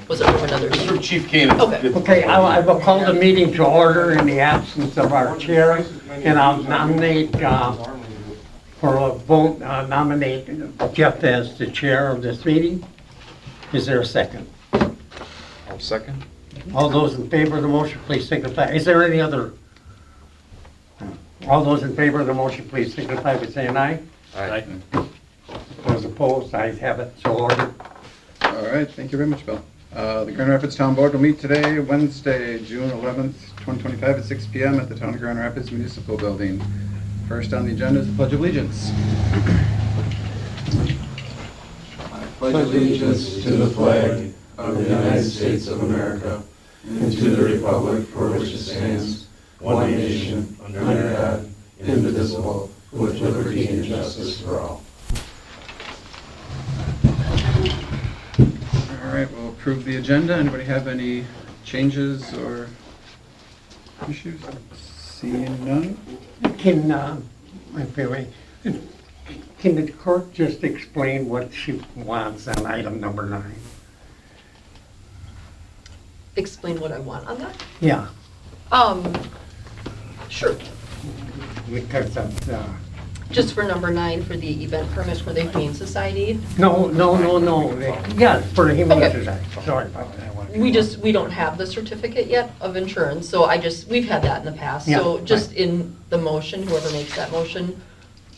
Was it from another This is from chief? Chief Kane. Okay. Okay, I will call the meeting to order in the absence of our chair, and I'll nominate, for a vote, nominate Jeff as the chair of this meeting. Is there a second? I'll second. All those in favor of the motion, please signify. Is there any other? All those in favor of the motion, please signify by saying aye. Aye. Those opposed, ayes have it, so ordered. All right, thank you very much, Bill. The Grand Rapids Town Board will meet today, Wednesday, June 11th, 2025 at 6 p.m. at the Town of Grand Rapids Municipal Building. First on the agenda is the Pledge of Allegiance. I pledge allegiance to the flag of the United States of America and to the republic for which it stands, one nation, under God, indivisible, with liberty and justice for all. All right, we'll approve the agenda. Anybody have any changes or issues? Seeing none? Can, can the clerk just explain what she wants on item number 9? Explain what I want on that? Yeah, Sure. because of, Just for number 9, for the event permit for the Humane Society. no. Yeah, for the Humane Okay. Society, sorry about that. We don't have the certificate yet of insurance, so we've had that in the past. So Yeah, just right. in the motion, whoever makes that motion,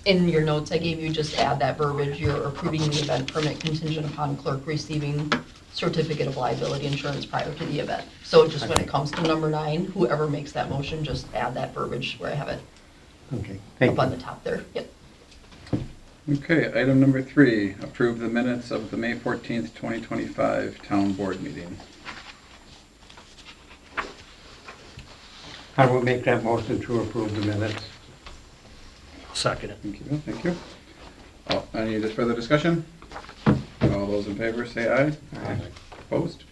in your notes I gave you, just add that verbiage, you're approving the event permit contingent upon clerk receiving certificate of liability insurance prior to the event. So just when it comes to number 9, whoever makes that motion, just add that verbiage where I have it Okay, thank up on you. the top there. Yep. Okay, item number 3, approve the minutes of the May 14th, 2025 Town Board meeting. I will make that motion to approve the minutes. Second it. Thank you, Bill. Thank you. Any further discussion? All those in favor say aye. Aye. Opposed?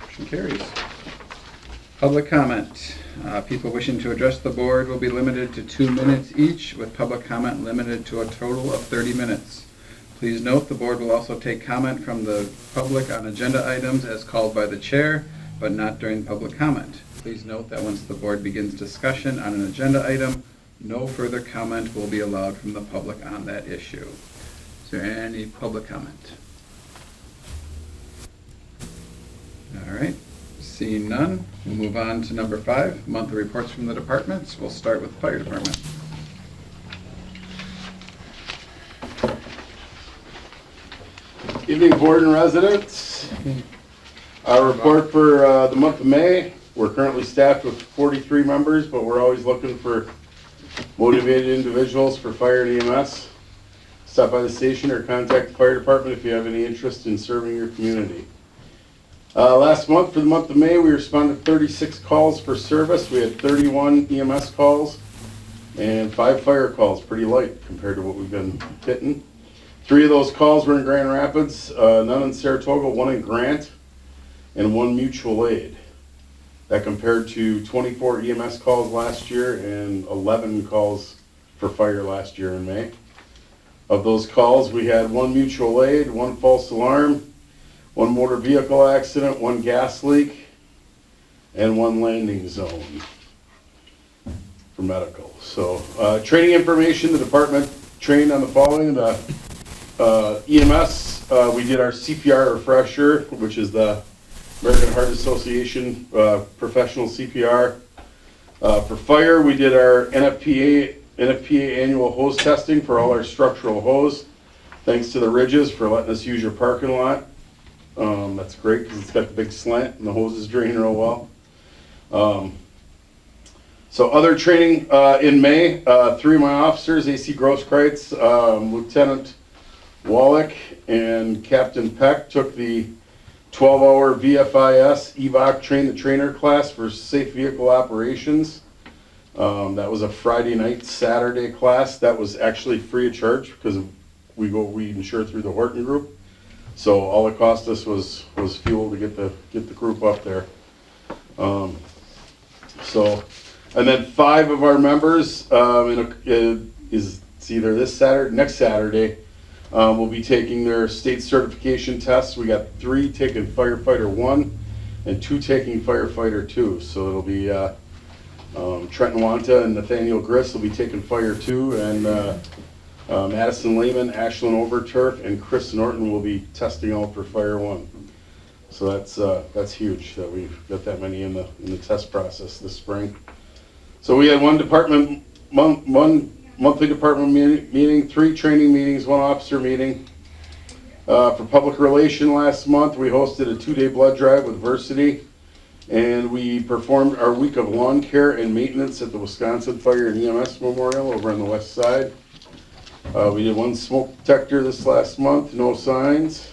Motion carries. Public comment. People wishing to address the board will be limited to 2 minutes each, with public comment limited to a total of 30 minutes. Please note the board will also take comment from the public on agenda items as called by the chair, but not during public comment. Please note that once the board begins discussion on an agenda item, no further comment will be allowed from the public on that issue. Is there any public comment? All right, seeing none, we'll move on to number 5, monthly reports from the departments. We'll start with the fire department. Evening, board and residents. Our report for the month of May. We're currently staffed with 43 members, but we're always looking for motivated individuals for fire and EMS. Stop by the station or contact the fire department if you have any interest in serving your community. Last month, for the month of May, we responded to 36 calls for service. We had 31 EMS calls and 5 fire calls, pretty light compared to what we've been getting. 3 of those calls were in Grand Rapids, none in Saratoga, 1 in Grant, and 1 mutual aid. That compared to 24 EMS calls last year and 11 calls for fire last year in May. Of those calls, we had 1 mutual aid, 1 false alarm, 1 motor vehicle accident, 1 gas leak, and 1 landing zone for medical. So training information, the department trained on the following. The EMS, we did our CPR refresher, which is the American Heart Association professional CPR. For fire, we did our NFPA annual hose testing for all our structural hose. Thanks to the Ridges for letting us use your parking lot. That's great because it's got the big slant and the hoses drain real well. So other training in May, 3 of my officers, AC Grosskreutz, Lieutenant Wallach, and Captain Peck took the 12-hour VFIS EVOC Train the Trainer class for safe vehicle operations. That was a Friday night, Saturday class. That was actually free of charge because we insure through the Horton Group. So all it cost us was fuel to get the group up there. And then 5 of our members it's either this Saturday, next Saturday, will be taking their state certification tests. We got 3 taking firefighter 1 and 2 taking firefighter 2. So it'll be Trenton Wanta and Nathaniel Griss will be taking fire 2, and Madison Lehman, Ashlyn Overturf, and Chris Norton will be testing out for fire 1. So that's huge that we've got that many in the test process this spring. So we had one monthly department meeting, 3 training meetings, 1 officer meeting. For public relation last month, we hosted a 2-day blood drive with Versity, and we performed our week of lawn care and maintenance at the Wisconsin Fire and EMS Memorial over on the west side. We did 1 smoke detector this last month, no signs.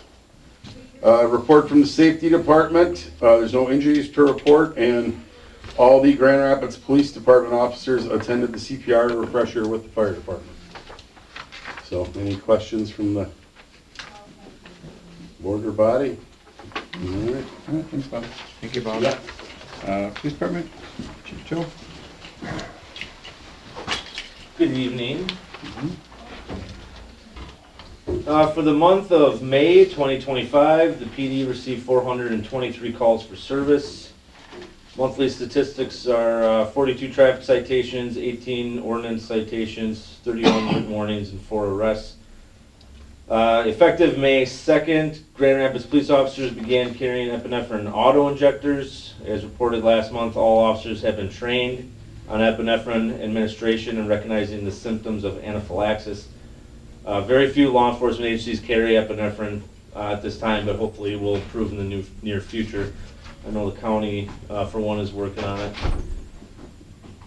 Report from the safety department, there's no injuries to report, and all the Grand Rapids Police Department officers attended the CPR refresher with the fire department. So, any questions from the board or body? All right. All right, thanks, Bob. Thank you, Bob. Police Department, Chief Joe. Good evening. For the month of May 2025, the PD received 423 calls for service. Monthly statistics are 42 traffic citations, 18 ordinance citations, 31 written warnings, and 4 arrests. Effective May 2nd, Grand Rapids police officers began carrying epinephrine auto injectors. As reported last month, all officers have been trained on epinephrine administration and recognizing the symptoms of anaphylaxis. Very few law enforcement agencies carry epinephrine at this time, but hopefully it will improve in the near future. I know the county, for one, is working on it.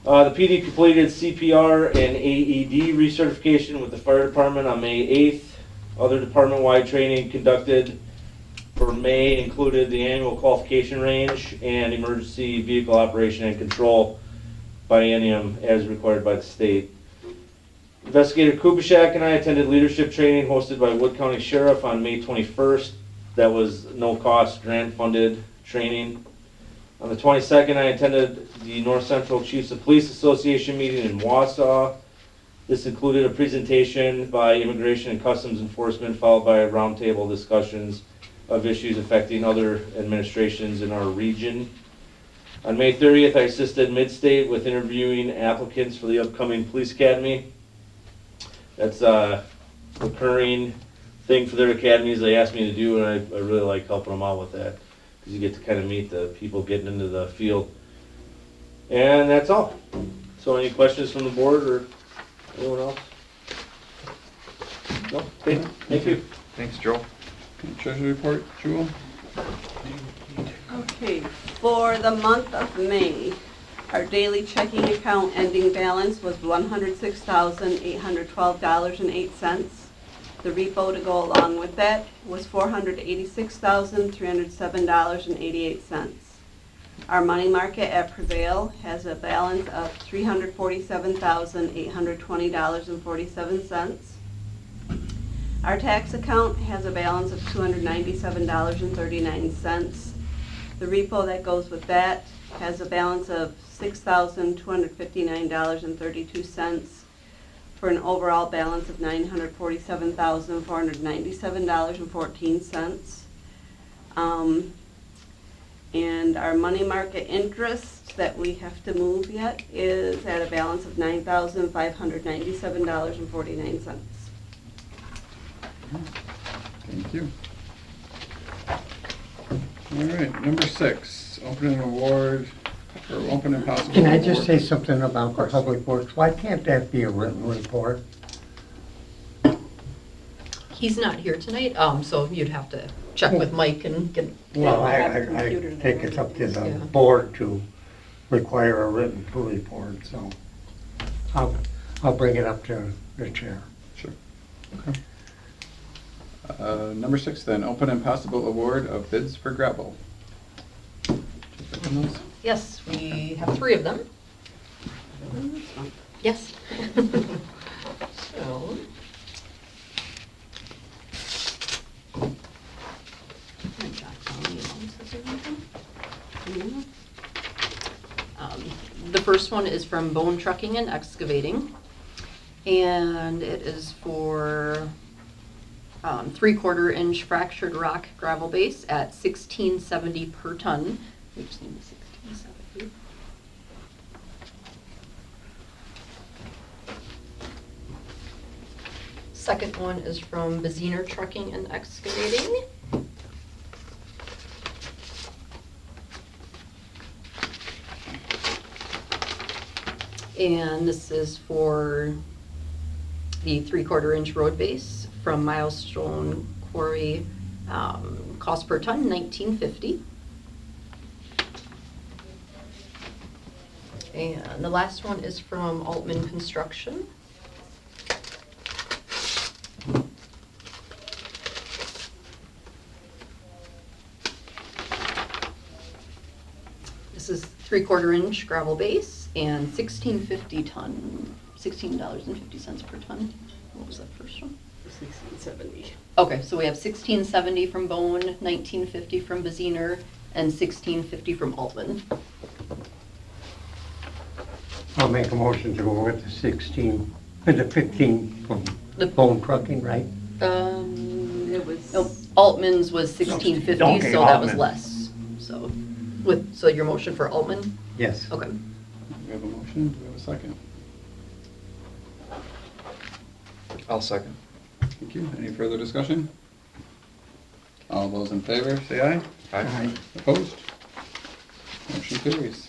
The PD completed CPR and AED recertification with the fire department on May 8th. Other department-wide training conducted for May included the annual qualification range and emergency vehicle operation and control biennium as required by the state. Investigator Kubishak and I attended leadership training hosted by Wood County Sheriff on May 21st. That was no-cost, grant-funded training. On the 22nd, I attended the North Central Chiefs of Police Association meeting in Wausau. This included a presentation by Immigration and Customs Enforcement, followed by roundtable discussions of issues affecting other administrations in our region. On May 30th, I assisted Midstate with interviewing applicants for the upcoming police academy. That's a recurring thing for their academies they asked me to do, and I really like helping them out with that, because you get to kind of meet the people getting into the field. And that's all. So any questions from the board or anyone else? No? Okay, thank you. Thanks, Joe. Treasury report, Jewel. Okay, for the month of May, our daily checking account ending balance was $106,812.08. The repo to go along with that was $486,307.88. Our money market at Prevail has a balance of $347,820.47. Our tax account has a balance of $297.39. The repo that goes with that has a balance of $6,259.32 for an overall balance of $947,497.14. And our money market interest that we have to move yet is at a balance of $9,597.49. Thank you. All right, number 6, open an award, or open and possible. Can I just say award. something about the public works? Why can't that be a written report? He's not here tonight, so you'd have to check with Mike and get. Well, I have a computer that think it's up to the Yeah. board to require a written report, so I'll bring it up to the chair. Sure. Okay. Number 6 then, open and possible award of bids for gravel. Yes, we have 3 of them. Yes. So. The first one is from Bone Trucking and Excavating, and it is for 3/4 inch fractured rock gravel base at $16.70 per ton. We just need the $16.70. Second one is from Beziner Trucking and Excavating. And this is for the 3/4 inch road base from Milestone Quarry, cost per ton $19.50. And the last one is from Altman Construction. This is 3/4 inch gravel base and $16.50 per ton. What was that first one? 1670. Okay, so we have $16.70 from Bone, $19.50 from Beziner, and $16.50 from Altman. I'll make a motion to go with the 16, with the 15 from The- Bone Trucking, right? It was. No, Altman's was $16.50, Okay, so that was Altman. less. So your motion for Altman? Yes. Okay. We have a motion, do we have a second? I'll second. Thank you. Any further discussion? All those in favor, say aye. Aye. Opposed? Motion carries.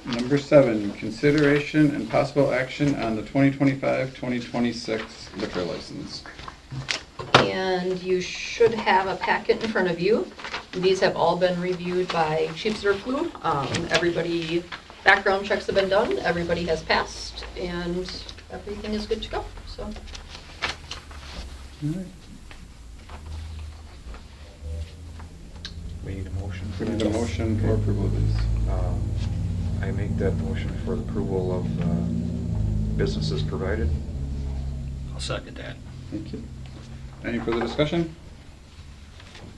Number 7, consideration and possible action on the 2025-2026 liquor license. And you should have a packet in front of you. These have all been reviewed by Chief Zerflu. Everybody, background checks have been done, everybody has passed, and everything is good to go, so. All right. We need a motion for We need that. a motion for approval of this. I make that motion for the approval of businesses provided. I'll second that. Thank you. Any further discussion?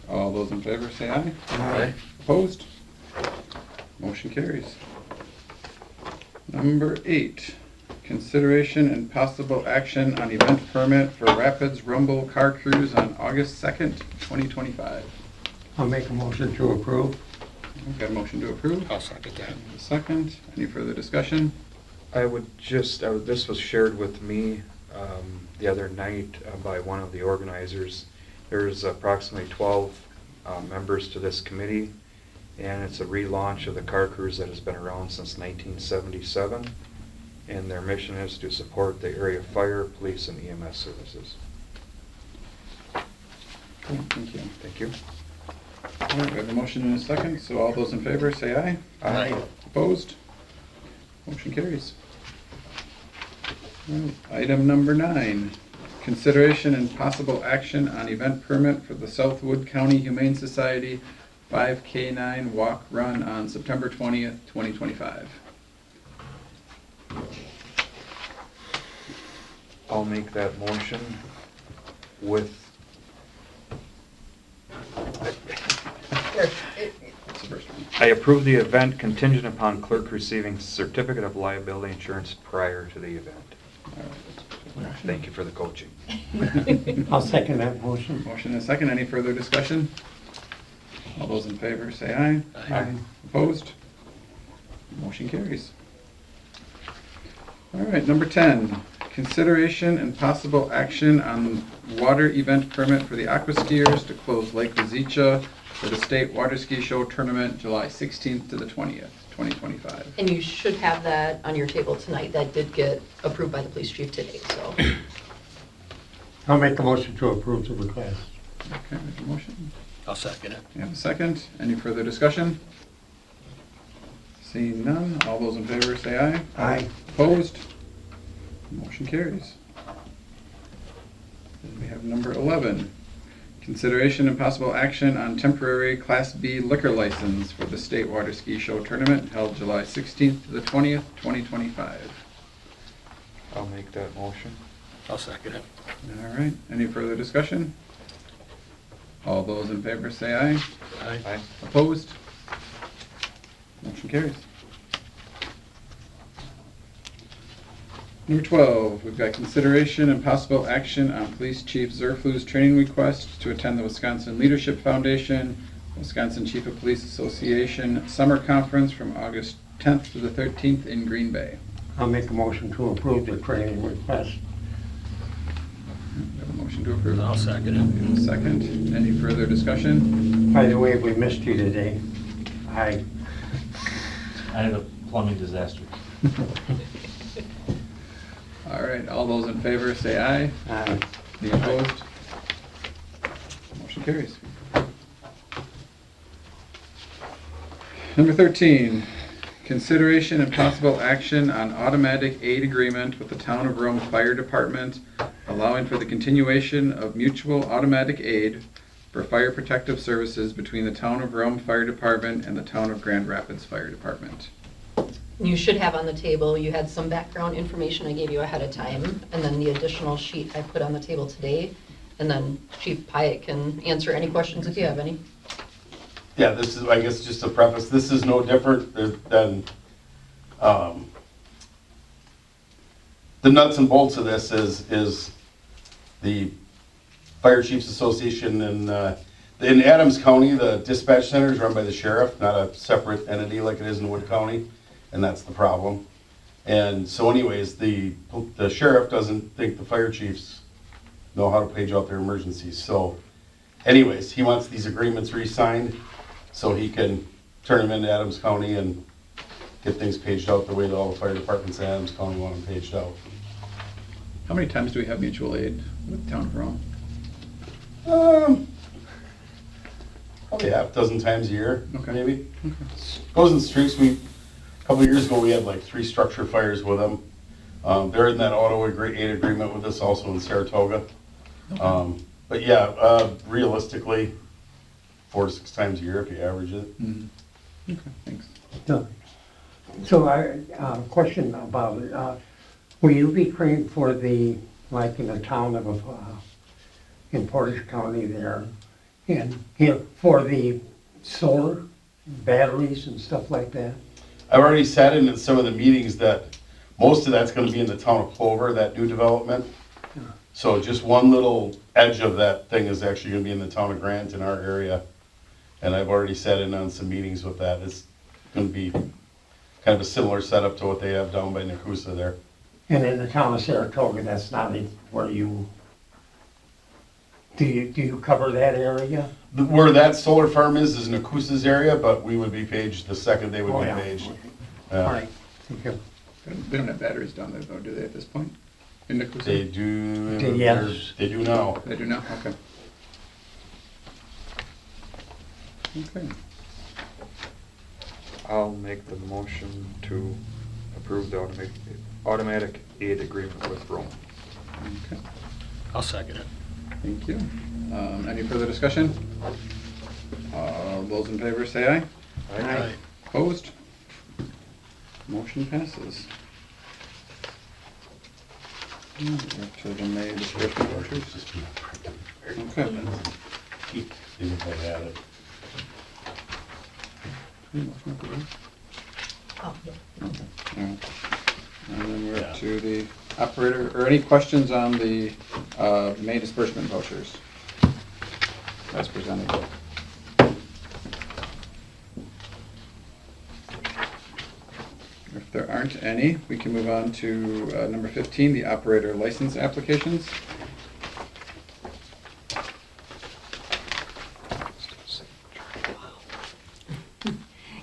All those in favor say aye. Aye. Opposed? Motion carries. Number 8, consideration and possible action on event permit for Rapids Rumble Car Cruise on August 2nd, 2025. I'll make a motion to approve. We've got a motion to approve. I'll second that. A second. Any further discussion? This was shared with me the other night by one of the organizers. There's approximately 12 members to this committee, and it's a relaunch of the car cruise that has been around since 1977. And their mission is to support the area fire, police, and EMS services. Cool, thank you. Thank you. All right, we have a motion and a second, so all those in favor say aye. Aye. Opposed? Motion carries. All right, item number 9, consideration and possible action on event permit for the Southwood County Humane Society 5K9 Walk Run on September 20th, 2025. I'll make that motion with, That's the first one. I approve the event contingent upon clerk receiving certificate of liability insurance prior to the event. All right. Thank you for the coaching. I'll second that motion. Motion and a second, any further discussion? All those in favor say aye. Aye. Opposed? Motion carries. All right, number 10, consideration and possible action on water event permit for the aqua skiers to close Lake Wazicha for the State Water Ski Show Tournament, July 16th to the 20th, 2025. And you should have that on your table tonight. That did get approved by the police chief today, so. I'll make a motion to approve the request. Okay, we have a motion. I'll second it. We have a second. Any further discussion? Seeing none, all those in favor say aye. Aye. Opposed? Motion carries. Then we have number 11, consideration and possible action on temporary Class B liquor license for the State Water Ski Show Tournament held July 16th to the 20th, 2025. I'll make that motion. I'll second it. All right, any further discussion? All those in favor say aye. Aye. Opposed? Motion carries. Number 12, we've got consideration and possible action on Police Chief Zerflu's training request to attend the Wisconsin Leadership Foundation, Wisconsin Chief of Police Association Summer Conference from August 10th through the 13th in Green Bay. I'll make a motion to approve the training request. We have a motion to approve. I'll second it. Second. Any further discussion? By the way, we missed you today. I had a plumbing disaster. All right, all those in favor say aye. Any opposed? Motion carries. Number 13, consideration and possible action on automatic aid agreement with the Town of Rome Fire Department, allowing for the continuation of mutual automatic aid for fire protective services between the Town of Rome Fire Department and the Town of Grand Rapids Fire Department. You should have on the table, you had some background information I gave you ahead of time, and then the additional sheet I put on the table today, and then Chief Pyatt can answer any questions if you have any. Yeah, this is, I guess, just a preface, this is no different than, the nuts and bolts of this is the Fire Chiefs Association in Adams County. The dispatch center is run by the sheriff, not a separate entity like it is in Wood County, and that's the problem. And so anyways, the sheriff doesn't think the fire chiefs know how to page out their emergencies. So anyways, he wants these agreements re-signed so he can turn them into Adams County and get things paged out the way that all the fire departments in Adams County want them paged out. How many times do we have mutual aid with the Town of Rome? Probably half a dozen times a year, Okay. maybe. Goes in streaks. A couple of years ago, we had like 3 structure fires with them. They're in that auto aid agreement with us also in Saratoga. But yeah, realistically, 4 to 6 times a year if you average it. Okay, thanks. So question about it. Will you be trained for the, like in the town of, in Portage County there, and for the solar batteries and stuff like that? I've already sat in some of the meetings that most of that's going to be in the town of Clover, that new development. So just one little edge of that thing is actually going to be in the town of Grant in our area. And I've already sat in on some meetings with that. It's going to be kind of a similar setup to what they have down by Nakusa there. And in the town of Saratoga, that's not where you, do you cover that area? Where that solar farm is Nakusa's area, but we would be paged the second they would Oh, be yeah. paged. All right, thank you. They don't have batteries down there though, do they, at this point? In Nakusa? They do. Yes. They do now. They do now? Okay. Okay. I'll make the motion to approve the automatic aid agreement with Rome. Okay. I'll second it. Thank you. Any further discussion? All those in favor say aye. Aye. Opposed? Motion passes. Back to the May disbursement vouchers. Okay. Even if I had it. Motion approved. Oh, yeah. Okay. All right. And then we're up to the operator, or any questions on the May disbursement vouchers? As presented. If there aren't any, we can move on to number 15, the operator license applications.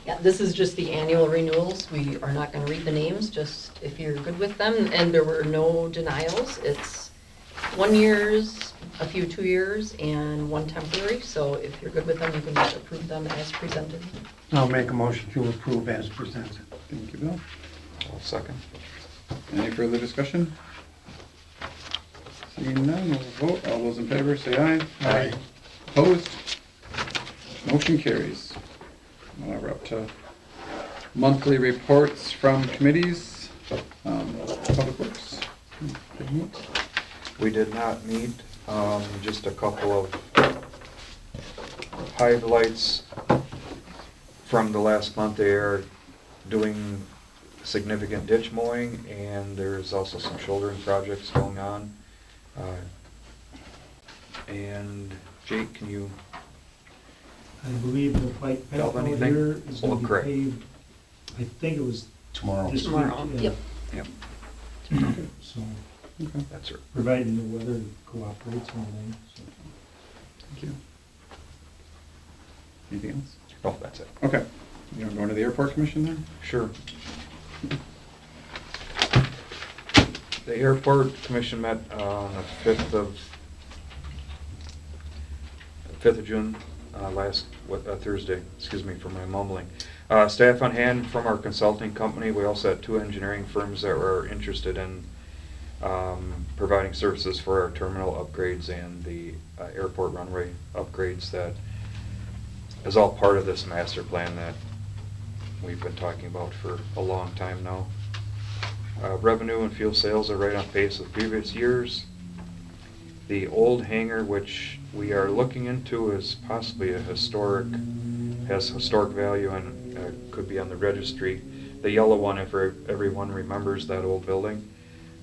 Yeah, this is just the annual renewals. We are not going to read the names, just if you're good with them. And there were no denials. It's 1 years, a few 2 years, and 1 temporary. So if you're good with them, you can just approve them as presented. I'll make a motion to approve as presented. Thank you, Bill. I'll second. Any further discussion? Seeing none, we'll vote. All those in favor say aye. Aye. Opposed? Motion carries. Now we're up to monthly reports from committees. Public Works. Did you meet? We did not meet, just a couple of highlights from the last month. They are doing significant ditch mowing, and there's also some shouldering projects going on. And Jake, can you, I believe the bike path Delve out anything? here is Oh, gonna be correct. paved, I think it was Tomorrow. this week. Tomorrow, yeah. yep. Yep, So, that's right. providing the weather cooperates and everything, so. Thank you. Anything else? Oh, that's it. Okay. You want to go into the airport commission then? Sure. The airport commission met on the 5th of June, Thursday, excuse me for my mumbling. Staff on hand from our consulting company. We also had 2 engineering firms that were interested in providing services for our terminal upgrades and the airport runway upgrades that is all part of this master plan that we've been talking about for a long time now. Revenue and fuel sales are right on pace with previous years. The old hangar, which we are looking into, is possibly has historic value and could be on the registry. The yellow one, if everyone remembers that old building,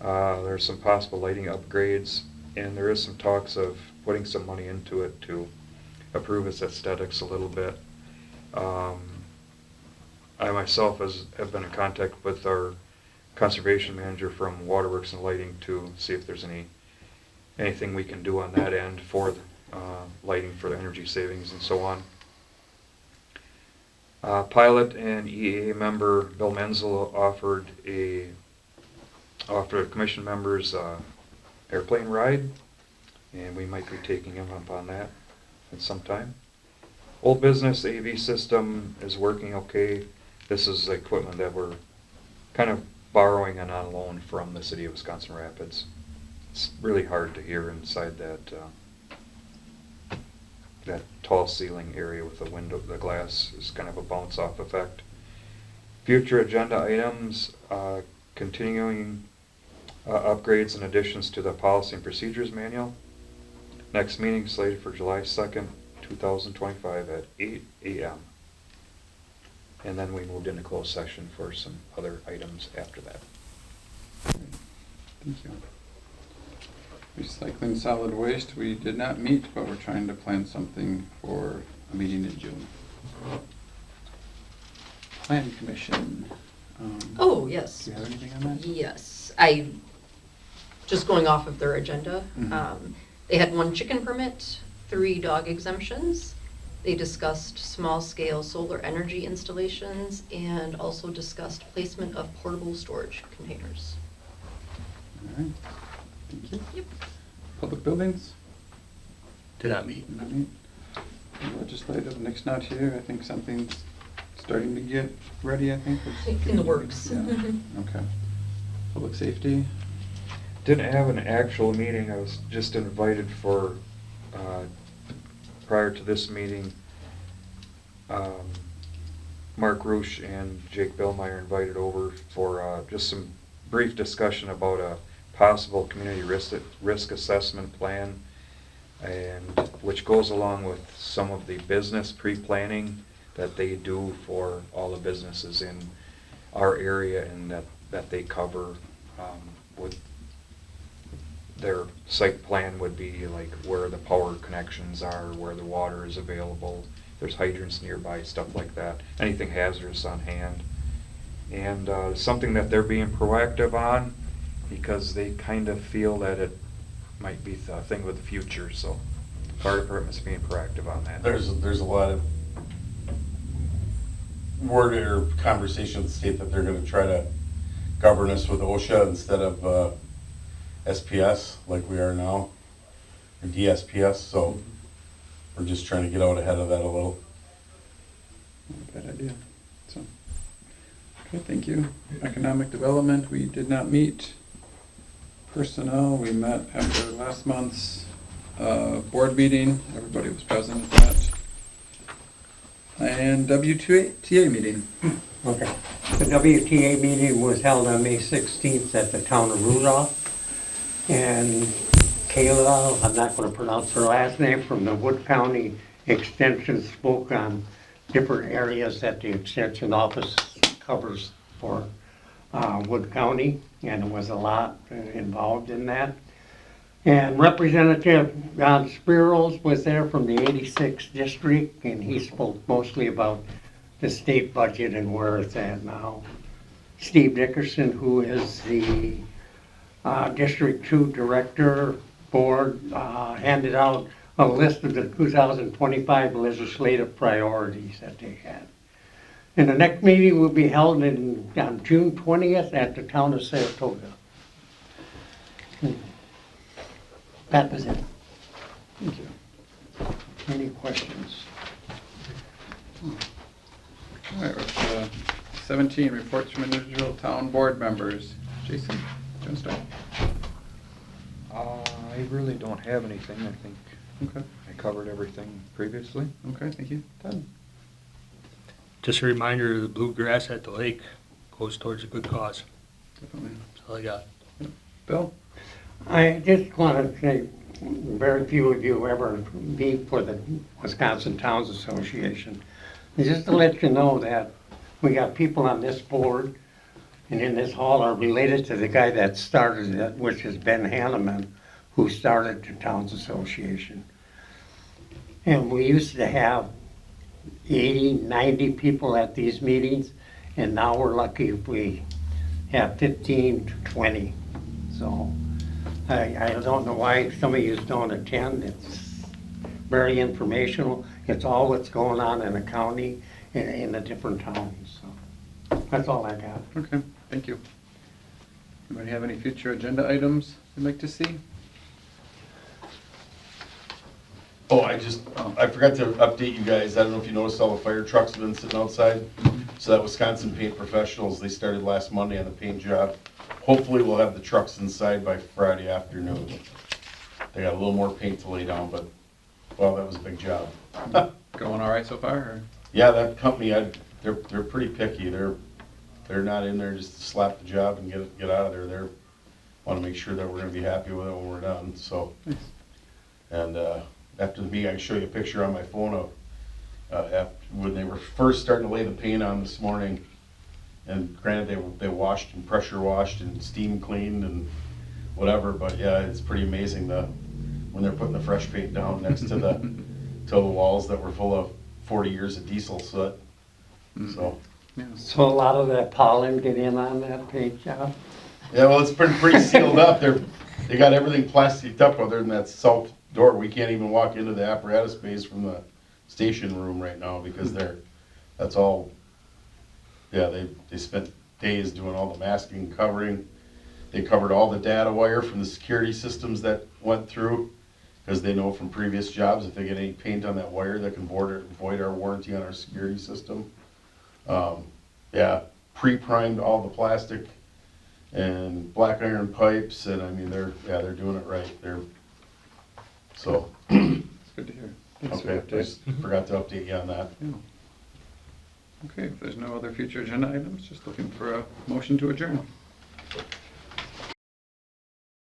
there's some possible lighting upgrades, and there is some talks of putting some money into it to improve its aesthetics a little bit. I myself have been in contact with our conservation manager from Waterworks and Lighting to see if there's anything we can do on that end for lighting for the energy savings and so on. Pilot and EAA member Bill Menzel offered commission members airplane ride, and we might be taking him up on that at some time. Old business AV system is working okay. This is equipment that we're kind of borrowing and on loan from the city of Wisconsin Rapids. It's really hard to hear inside that tall ceiling area with the window. The glass is kind of a bounce-off effect. Future agenda items, continuing upgrades and additions to the policy and procedures manual. Next meeting slated for July 2nd, 2025 at 8 a.m. And then we moved into closed session for some other items after that. Thank you. Recycling solid waste, we did not meet, but we're trying to plan something for a meeting in June. Plan commission. Oh, yes. Do you have anything on that? Yes, just going off of their agenda, Mhm. they had 1 chicken permit, 3 dog exemptions. They discussed small-scale solar energy installations and also discussed placement of portable storage containers. All right. Thank you. Yep. Public buildings? Did not meet. Not meet. Legislative, Nick's not here. I think something's starting to get ready, I think. In the works. Yeah, okay. Public safety? Didn't have an actual meeting. I was just invited for, prior to this meeting, Mark Roosh and Jake Billmeyer invited over for just some brief discussion about a possible community risk assessment plan, and which goes along with some of the business pre-planning that they do for all the businesses in our area and that they cover. With their site plan would be like where the power connections are, where the water is available, there's hydrants nearby, stuff like that, anything hazardous on hand. And something that they're being proactive on because they kind of feel that it might be the thing with the future, so fire department's being proactive on that. There's a lot of word or conversation with the state that they're gonna try to govern us with OSHA instead of SPS like we are now, or DSPS, so we're just trying to get out ahead of that a little. Not a bad idea. So, okay, thank you. Economic development, we did not meet. Personnel, we met after last month's board meeting. Everybody was present at that. And WTA meeting. Okay. The WTA meeting was held on May 16th at the town of Rudolph. And Kayla, I'm not going to pronounce her last name, from the Wood County Extension spoke on different areas that the Extension Office covers for Wood County, and there was a lot involved in that. And Representative John Spiros was there from the 86th district, and he spoke mostly about the state budget and where it's at now. Steve Dickerson, who is the District 2 Director Board, handed out a list of the 2025 legislative priorities that they had. And the next meeting will be held on June 20th at the town of Saratoga. That was it. Thank you. Any questions? All right, with 17, reports from individual town board members. Jason, do you want to start? I really don't have anything. I think Okay, I covered everything previously. okay, thank you. Todd? Just a reminder, the bluegrass at the lake goes towards a good cause. Definitely. That's all I got. Bill? I just want to say, very few of you ever be for the Wisconsin Towns Association. And just to let you know that we got people on this board and in this hall are related to the guy that started it, which is Ben Hanneman, who started the Towns Association. And we used to have 80, 90 people at these meetings, and now we're lucky if we have 15 to 20. So I don't know why some of you don't attend. It's very informational. It's all what's going on in the county and in the different towns. So that's all I got. Okay, thank you. Anybody have any future agenda items you'd like to see? Oh, I forgot to update you guys. I don't know if you noticed all the fire trucks have been sitting outside. So that Wisconsin Paint Professionals, they started last Monday on the paint job. Hopefully we'll have the trucks inside by Friday afternoon. They got a little more paint to lay down, but, well, that was a big job. Going all right so far, or? Yeah, that company, they're pretty picky. They're not in there just to slap the job and get out of there. They want to make sure that we're going to be happy with it when we're done, so. Nice. And after the meeting, I can show you a picture on my phone of when they were first starting to lay the paint on this morning. And granted, they washed and pressure washed and steam cleaned and whatever, but yeah, it's pretty amazing when they're putting the fresh paint down next to the walls that were full of 40 years of diesel soot. So, Yeah. So a lot of that pollen get in on that paint job? yeah, well, it's pretty sealed up. They got everything plasticed up other than that south door. We can't even walk into the apparatus bays from the station room right now because that's all. Yeah, they spent days doing all the masking and covering. They covered all the data wire from the security systems that went through because they know from previous jobs if they get any paint on that wire that can void our warranty on our security system. Yeah, pre-primed all the plastic and black iron pipes, and I mean they're doing it right. So. It's good to hear. Thanks for the Okay, I update. just forgot to update you on that. Yeah. Okay, if there's no other future agenda items, just looking for a motion to adjourn.